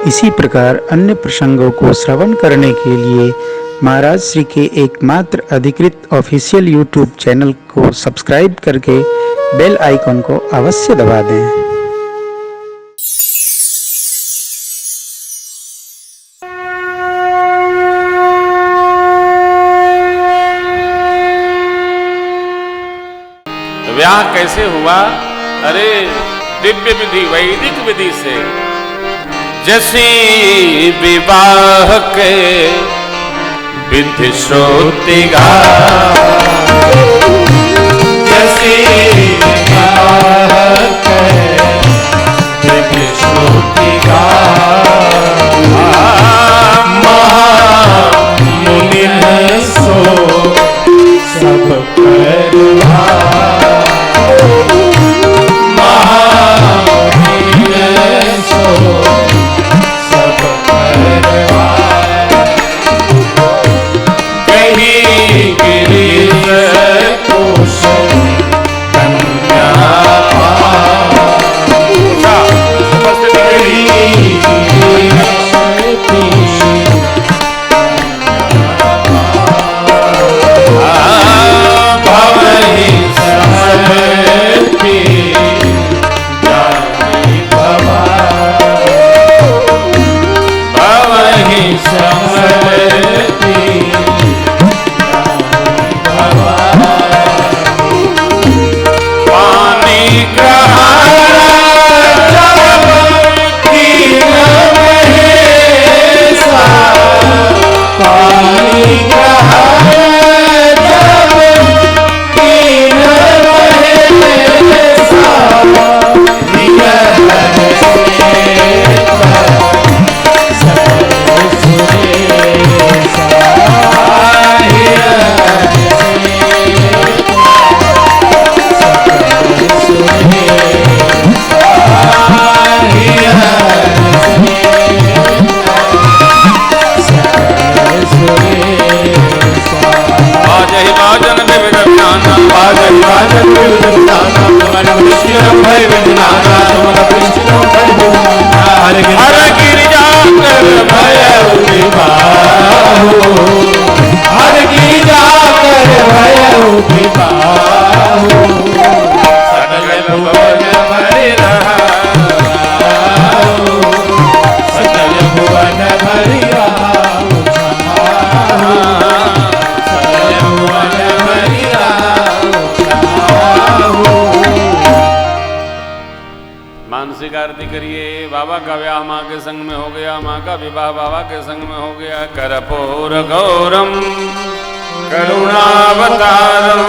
इसी प्रकार अन्य प्रसंगों को श्रवण करने के लिए महाराज श्री के एकमात्र अधिकृत ऑफिशियल यूट्यूब चैनल को सब्सक्राइब करके बेल आइकन को अवश्य दबा दें। विवाह कैसे हुआ? अरे दिव्य विधि, वैदिक विधि से। जैसी विवाह के विधि श्रोतिगा, जैसी विवाह के विधि श्रोतिगा, महामुनि सो सब करवा, मानसिक आरती करिए। बाबा का ब्याह माँ के संग में हो गया, माँ का विवाह बाबा के संग में हो गया। कर्पूर गौरम करुणावतारम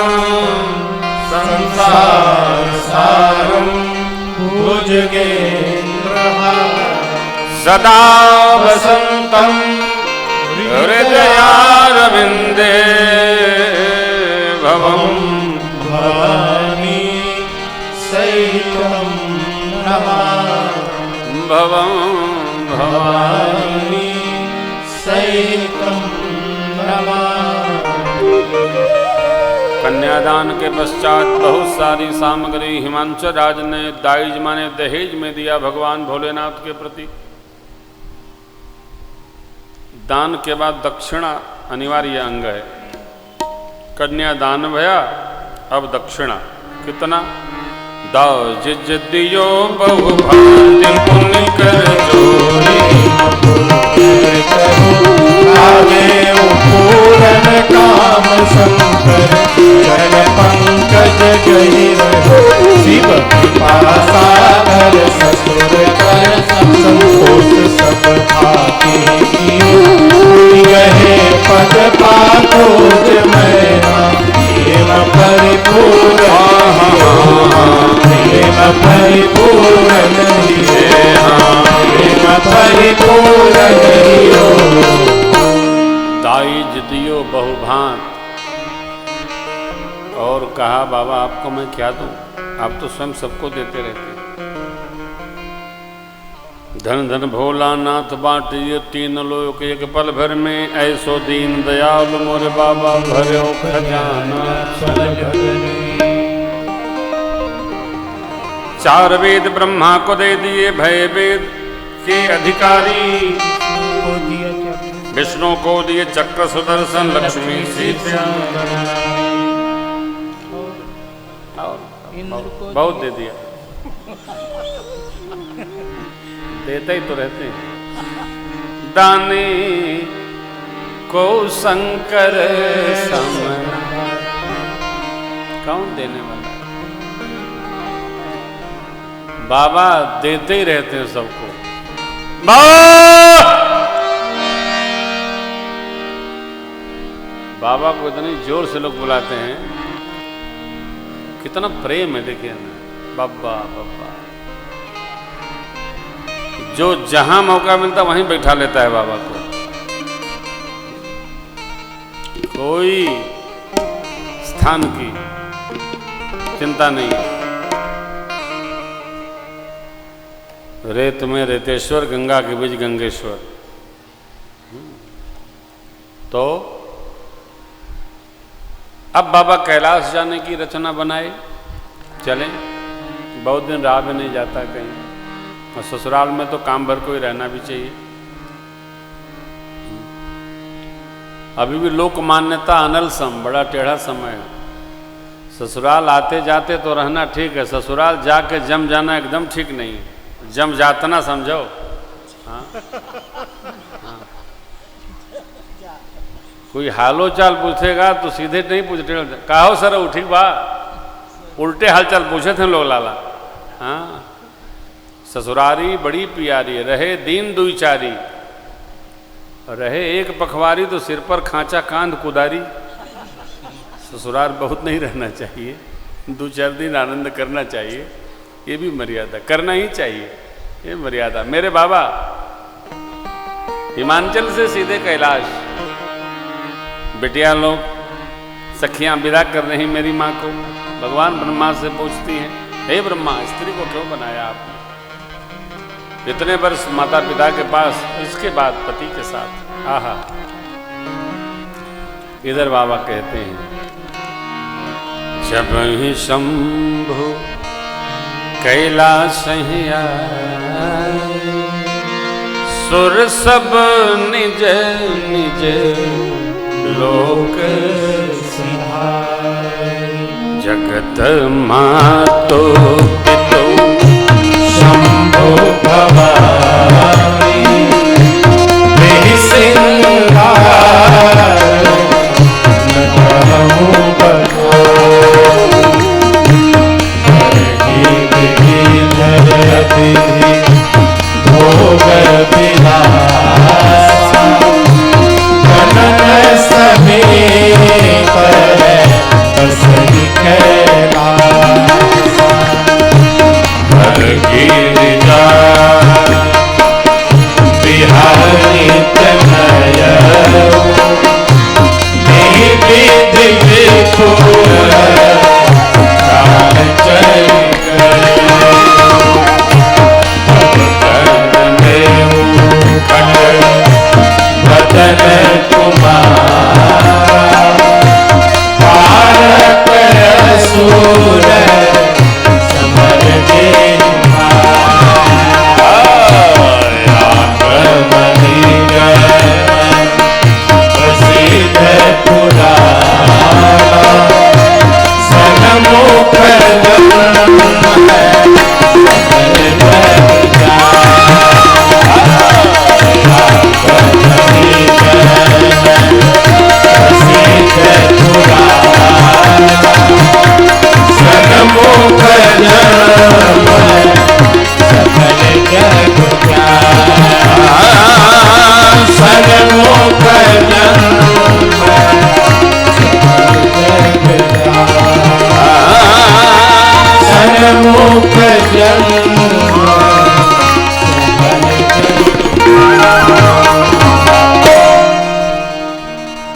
संसार सारम भुजगेन्द्रहारम सदा वसंतम हृदयारविंदे भवम भवानी सहितम भवं भवानी सहितं नमामि। कन्यादान के पश्चात बहुत सारी सामग्री हिमांशु राज ने दाइज माने दहेज में दिया भगवान भोलेनाथ के प्रति। दान के बाद दक्षिणा अनिवार्य अंग है। कन्यादान भया, अब दक्षिणा कितना? दाज दियो बहु भांति पुण्य कर जोरी, आगे पूरन काम शंकर चरण पंकज गही रहो। शिव कृपा सागर ससुर कर संतोष सब भाती, गहे पद पातोज मैना प्रेम परिपूर्ण, प्रेम परिपूर्ण दाइज दियो बहुभांत। और कहा बाबा आपको मैं क्या दूं, आप तो स्वयं सबको देते रहते। धन धन भोलानाथ बाटिए तीन लोक एक पल भर में, ऐसो दीन दयाल मोरे बाबा भरो खजाना। चार वेद ब्रह्मा को दे दिए, भय वेद के अधिकारी, को दिया चक्र विष्णु को दिए चक्र सुदर्शन, लक्ष्मी सीता। और इंद्र को बहुत दे दिया, देते ही तो रहते हैं। दाने को शंकर समन, कौन देने वाला है? बाबा देते ही रहते हैं सबको। बाबा को इतनी जोर से लोग बुलाते हैं, कितना प्रेम है देखिए ना, बाबा बाबा। जो जहां मौका मिलता वहीं बैठा लेता है बाबा को, कोई स्थान की चिंता नहीं है। रेत में रेतेश्वर, गंगा के बीच गंगेश्वर। तो अब बाबा कैलाश जाने की रचना बनाए, चलें। बहुत दिन रहा भी नहीं जाता कहीं, और ससुराल में तो काम भर को ही रहना भी चाहिए। अभी भी लोक मान्यता अनल सम, बड़ा टेढ़ा समय है। ससुराल आते जाते तो रहना ठीक है, ससुराल जाके जम जाना एकदम ठीक नहीं है। जम जातना समझो। हाँ? हाँ। कोई हालो चाल पूछेगा तो सीधे नहीं पूछते, कहो सर ठीक बा, उल्टे हालचाल पूछे थे लोग लाला। हाँ, ससुरारी बड़ी प्यारी, रहे दीन दुई चारी, रहे एक पखवारी तो सिर पर खांचा कांध कुदारी। ससुराल बहुत नहीं रहना चाहिए, 2-4 दिन आनंद करना चाहिए, ये भी मर्यादा, करना ही चाहिए, ये मर्यादा। मेरे बाबा हिमाचल से सीधे कैलाश, बेटियां लोग सखियां विदा कर रही मेरी माँ को। भगवान ब्रह्मा से पूछती हैं, हे ब्रह्मा, स्त्री को क्यों बनाया आपने? इतने वर्ष माता पिता के पास, इसके बाद पति के साथ। आहा। इधर बाबा कहते हैं, जब ही शंभु कैलाश आए, सुर सब निज निज लोक सिधाए। जगत मातो पितो शंभो भवानी, तेहि सिंगार न कहूँ भोग विलासा, गगन समीप बसहि कैलासा। हर गिरिजा बिहारी तनयऊ, निधि विधि विपुल काल चल बदन कुमार, पारक असुर समर प्रसिद्ध पुराना, सनमुख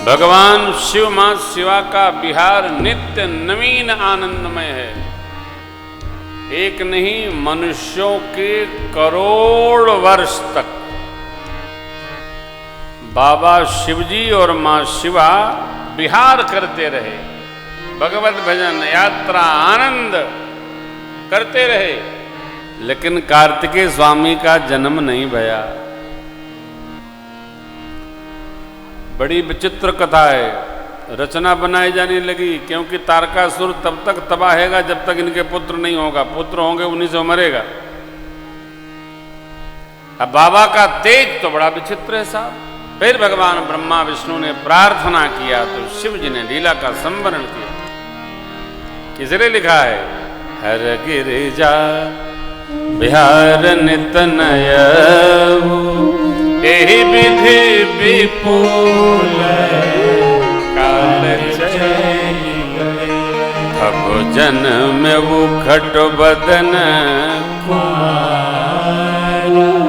भगवान शिव मां शिवा का विहार नित्य नवीन आनंदमय है। एक नहीं, मनुष्यों के करोड़ वर्ष तक बाबा शिवजी और मां शिवा विहार करते रहे, भगवत भजन यात्रा आनंद करते रहे। लेकिन कार्तिकेय स्वामी का जन्म नहीं भया। बड़ी विचित्र कथा है, रचना बनाई जाने लगी, क्योंकि तारकासुर तब तक तबाहेगा जब तक इनके पुत्र नहीं होगा, पुत्र होंगे उन्हीं से मरेगा। अब बाबा का तेज तो बड़ा विचित्र है साहब। फिर भगवान ब्रह्मा विष्णु ने प्रार्थना किया तो शिव जी ने लीला का संवरण किया। किसने लिखा है? हर गिरिजा बिहार नितनय एहि विधि विपुल काल अब जन्म उखट बदन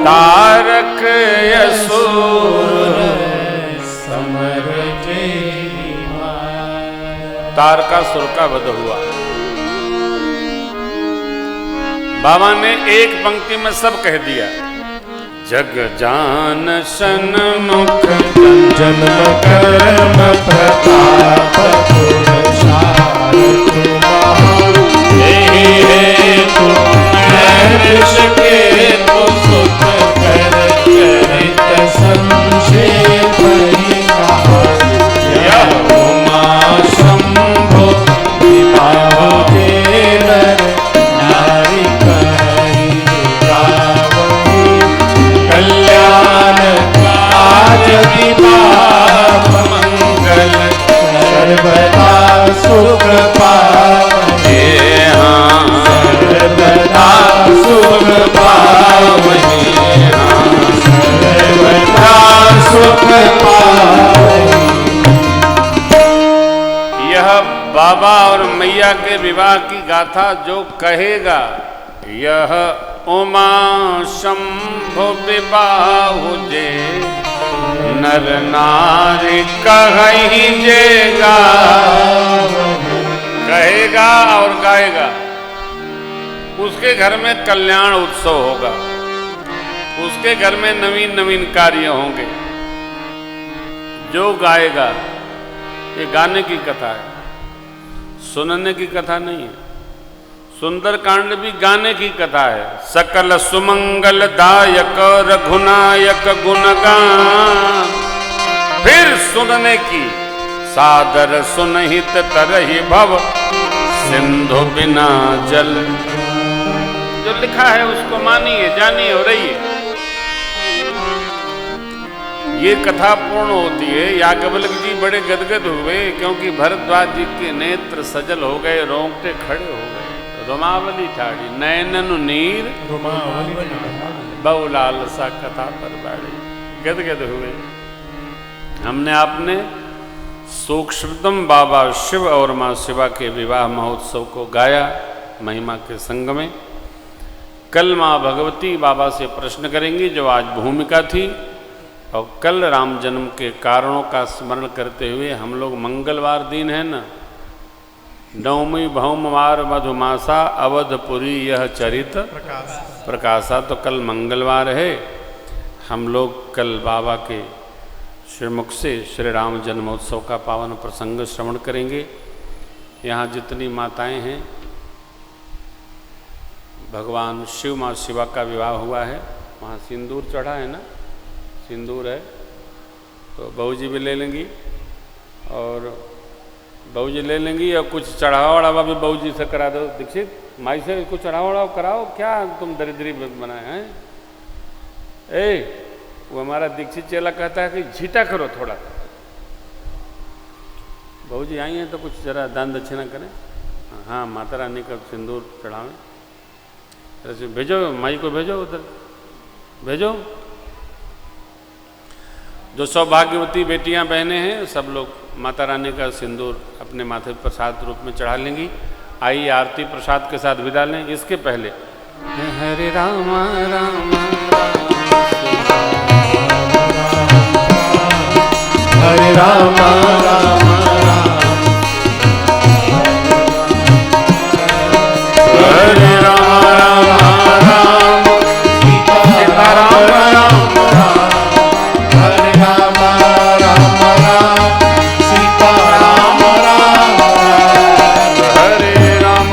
तारक असुर समर तारकासुर का वध हुआ। बाबा ने एक पंक्ति में सब कह दिया। जग जान सन्मुख जन्म कर्म प्रताप पुरुषार्थ हेतु नैष के तो सुत कर चरित संक्षेप ही कहा। यह उमा शंभो विभाव जेलर नारी कहि गावहि कल्याण काज विवाह मंगल सर्वदा सुख पावहि। सर्वदा सुख पावहि सर्वदा सुख पावहि। यह बाबा और मैया के विवाह की गाथा जो कहेगा, यह उमा शंभु विवाह जे नर नारी कहीं जेगा, कहेगा और गाएगा, उसके घर में कल्याण उत्सव होगा, उसके घर में नवीन नवीन कार्य होंगे। जो गाएगा, ये गाने की कथा है, सुनने की कथा नहीं है। सुंदरकांड भी गाने की कथा है। सकल सुमंगल दायक रघुनायक गुणगान, फिर सुनने की सादर सुनहित तरहि भव सिंधु बिना जल। जो लिखा है उसको मानिए, जानिए और रहिए। ये कथा पूर्ण होती है। याज्ञवल्क्य जी बड़े गदगद हुए, क्योंकि भरद्वाज जी के नेत्र सजल हो गए, रोंगटे खड़े हो गए। रोमावली ठाड़ी नैनन नीर बहु लालसा कथा पर बाड़ी, गदगद हुए। हमने आपने सूक्ष्मतम बाबा शिव और माँ शिवा के विवाह महोत्सव को गाया महिमा के संग में। कल माँ भगवती बाबा से प्रश्न करेंगी, जो आज भूमिका थी, और कल राम जन्म के कारणों का स्मरण करते हुए हम लोग मंगलवार दिन है ना, नवमी भौमवार मधुमासा अवधपुरी यह चरित प्रकाशा, तो कल मंगलवार है। हम लोग कल बाबा के श्रीमुख से श्री राम जन्मोत्सव का पावन प्रसंग श्रवण करेंगे। यहाँ जितनी माताएं हैं, भगवान शिव माँ शिवा का विवाह हुआ है, वहाँ सिंदूर चढ़ा है ना, सिंदूर है, तो बहू जी भी ले लेंगी और बहू जी ले लेंगी, और कुछ चढ़ावा वढ़ावा भी बहू जी से करा दो। दीक्षित माई से कुछ चढ़ावा वढ़ावा कराओ, क्या तुम दरिद्री बनाए हैं? वो हमारा दीक्षित चेला कहता है कि झीटा करो थोड़ा। बहू जी आई हैं तो कुछ जरा दान दक्षिणा करें। हाँ, माता रानी का सिंदूर चढ़ावें। भेजो माई को, भेजो उधर भेजो। जो सौभाग्यवती बेटियां बहनें हैं, सब लोग माता रानी का सिंदूर अपने माथे पर प्रसाद रूप में चढ़ा लेंगी। आइए आरती प्रसाद के साथ विदा लें। इसके पहले हरे राम राम हरे राम राम हरे राम राम राम सीता राम राम हरे राम राम राम सीता राम राम हरे राम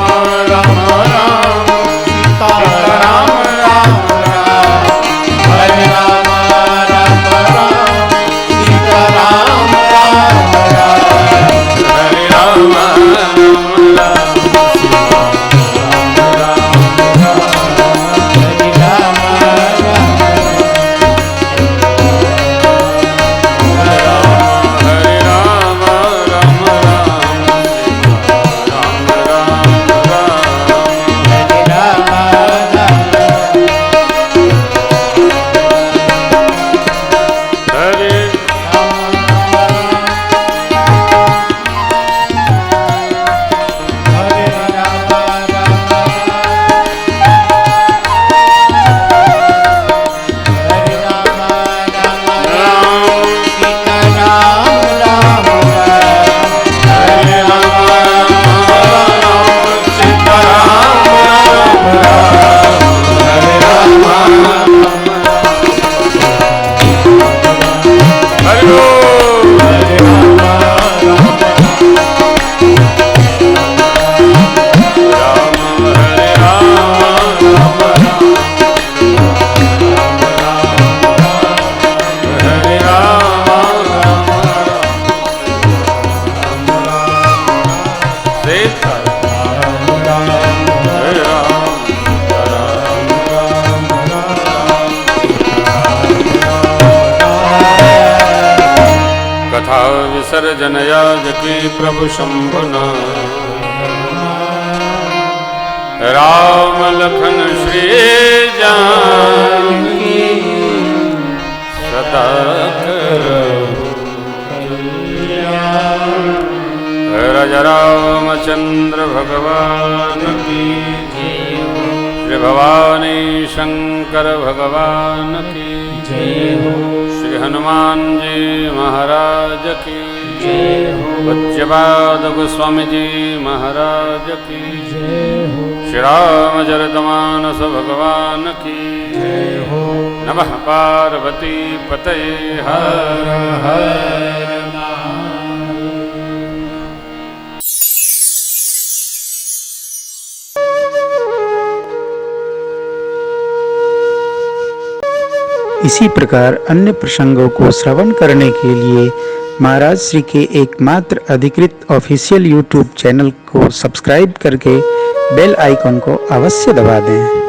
राम राम सीता राम कथा विसर्जन याजकी प्रभु शंभुना राम लखन श्री जानकी सदा रज रामचंद्र भगवान की श्री भवानी शंकर भगवान की श्री हनुमान जी महाराज की वज्रपाद गोस्वामी जी महाराज की श्री रामचरितमानस भगवान की नमः पार्वती पतये हर हर इसी प्रकार अन्य प्रसंगों को श्रवण करने के लिए महाराज श्री के एकमात्र अधिकृत ऑफिशियल यूट्यूब चैनल को सब्सक्राइब करके बेल आइकन को अवश्य दबा दें।